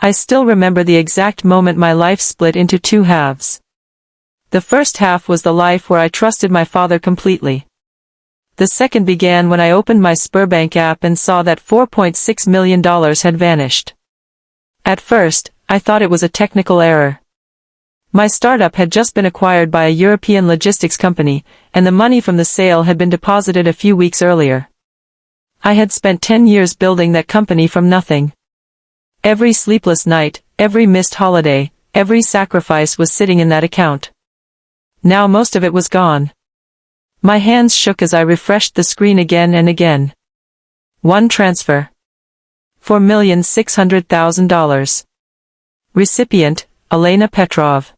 I still remember the exact moment my life split into two halves. The first half was the life where I trusted my father completely. The second began when I opened my Sberbank app and saw that $4.6 million had vanished. At first, I thought it was a technical error. My startup had just been acquired by a European logistics company, and the money from the sale had been deposited a few weeks earlier. I had spent 10 years building that company from nothing. Every sleepless night, every missed holiday, every sacrifice was sitting in that account. Now most of it was gone. My hands shook as I refreshed the screen again and again. One transfer. $4,600,000. Recipient, Elena Petrov.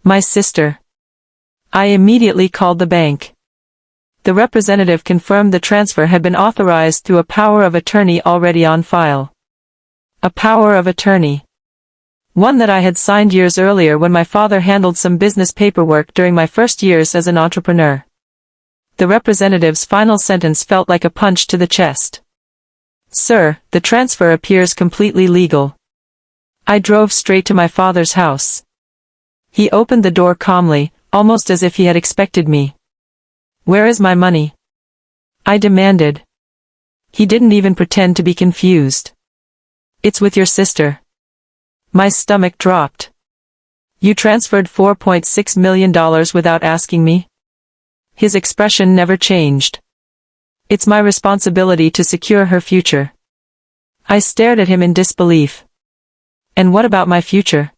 My sister. I immediately called the bank. The representative confirmed the transfer had been authorized through a power of attorney already on file. A power of attorney. One that I had signed years earlier when my father handled some business paperwork during my first years as an entrepreneur. The representative's final sentence felt like a punch to the chest. Sir, the transfer appears completely legal. I drove straight to my father's house. He opened the door calmly, almost as if he had expected me. Where is my money? I demanded. He didn't even pretend to be confused. It's with your sister. My stomach dropped. You transferred $4.6 million without asking me? His expression never changed. It's my responsibility to secure her future. I stared at him in disbelief. And what about my future?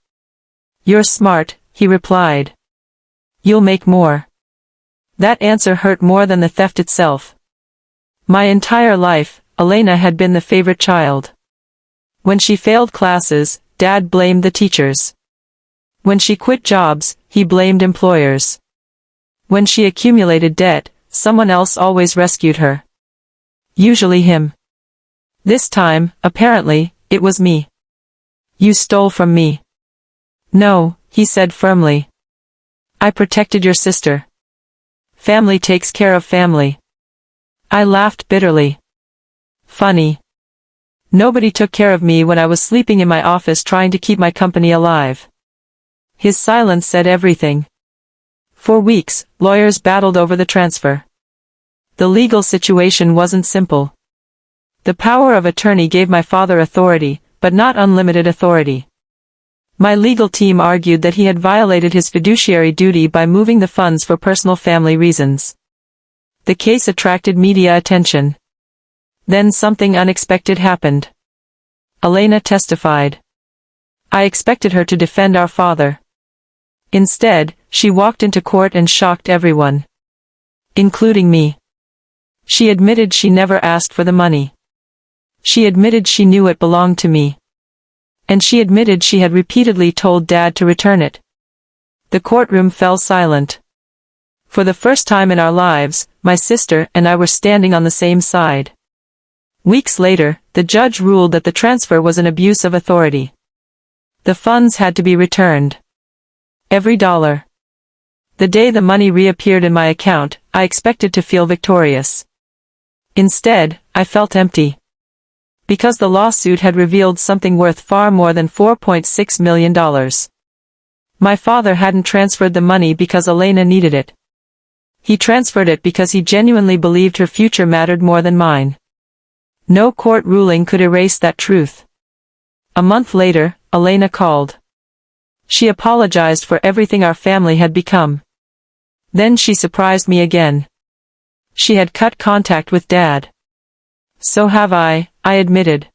You're smart, he replied. You'll make more. That answer hurt more than the theft itself. My entire life, Elena had been the favorite child. When she failed classes, Dad blamed the teachers. When she quit jobs, he blamed employers. When she accumulated debt, someone else always rescued her. Usually him. This time, apparently, it was me. You stole from me. No, he said firmly. I protected your sister. Family takes care of family. I laughed bitterly. Funny. Nobody took care of me when I was sleeping in my office trying to keep my company alive. His silence said everything. For weeks, lawyers battled over the transfer. The legal situation wasn't simple. The power of attorney gave my father authority, but not unlimited authority. My legal team argued that he had violated his fiduciary duty by moving the funds for personal family reasons. The case attracted media attention. Then something unexpected happened. Elena testified. I expected her to defend our father. Instead, she walked into court and shocked everyone. Including me. She admitted she never asked for the money. She admitted she knew it belonged to me. And she admitted she had repeatedly told Dad to return it. The courtroom fell silent. For the first time in our lives, my sister and I were standing on the same side. Weeks later, the judge ruled that the transfer was an abuse of authority. The funds had to be returned. Every dollar. The day the money reappeared in my account, I expected to feel victorious. Instead, I felt empty. Because the lawsuit had revealed something worth far more than $4.6 million. My father hadn't transferred the money because Elena needed it. He transferred it because he genuinely believed her future mattered more than mine. No court ruling could erase that truth. A month later, Elena called. She apologized for everything our family had become. Then she surprised me again. She had cut contact with Dad. So have I admitted.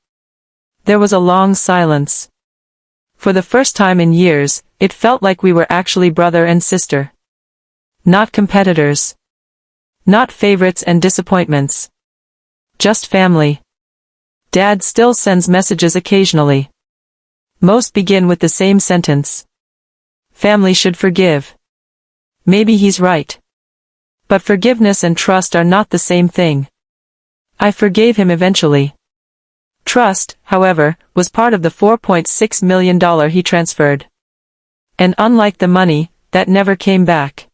There was a long silence. For the first time in years, it felt like we were actually brother and sister. Not competitors. Not favorites and disappointments. Just family. Dad still sends messages occasionally. Most begin with the same sentence. Family should forgive. Maybe he's right. But forgiveness and trust are not the same thing. I forgave him eventually. Trust, however, was part of the $4.6 million he transferred. And unlike the money, that never came back.